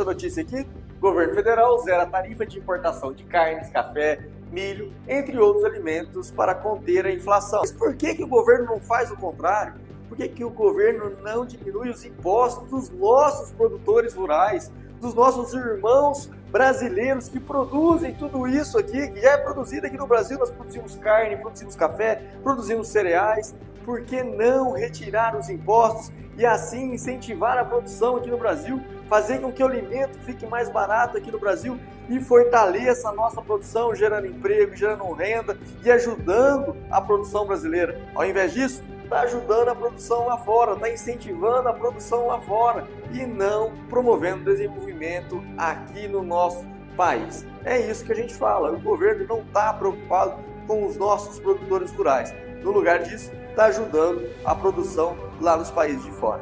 essa notícia aqui? O governo federal zera a tarifa de importação de carnes, café, milho, entre outros alimentos para conter a inflação. Mas por que o governo não faz o contrário? Por que o governo não diminui os impostos dos nossos produtores rurais, dos nossos irmãos brasileiros que produzem tudo isso aqui, que já é produzido aqui no Brasil? Nós produzimos carne, produzimos café, produzimos cereais. Por que não retirar os impostos e assim incentivar a produção aqui no Brasil, fazer com que o alimento fique mais barato aqui no Brasil e fortaleça a nossa produção, gerando emprego, gerando renda e ajudando a produção brasileira? Ao invés disso, está ajudando a produção lá fora, está incentivando a produção lá fora e não promovendo desenvolvimento aqui no nosso país. É isso que a gente fala, o governo não está preocupado com os nossos produtores rurais. No lugar disso, está ajudando a produção lá nos países de fora.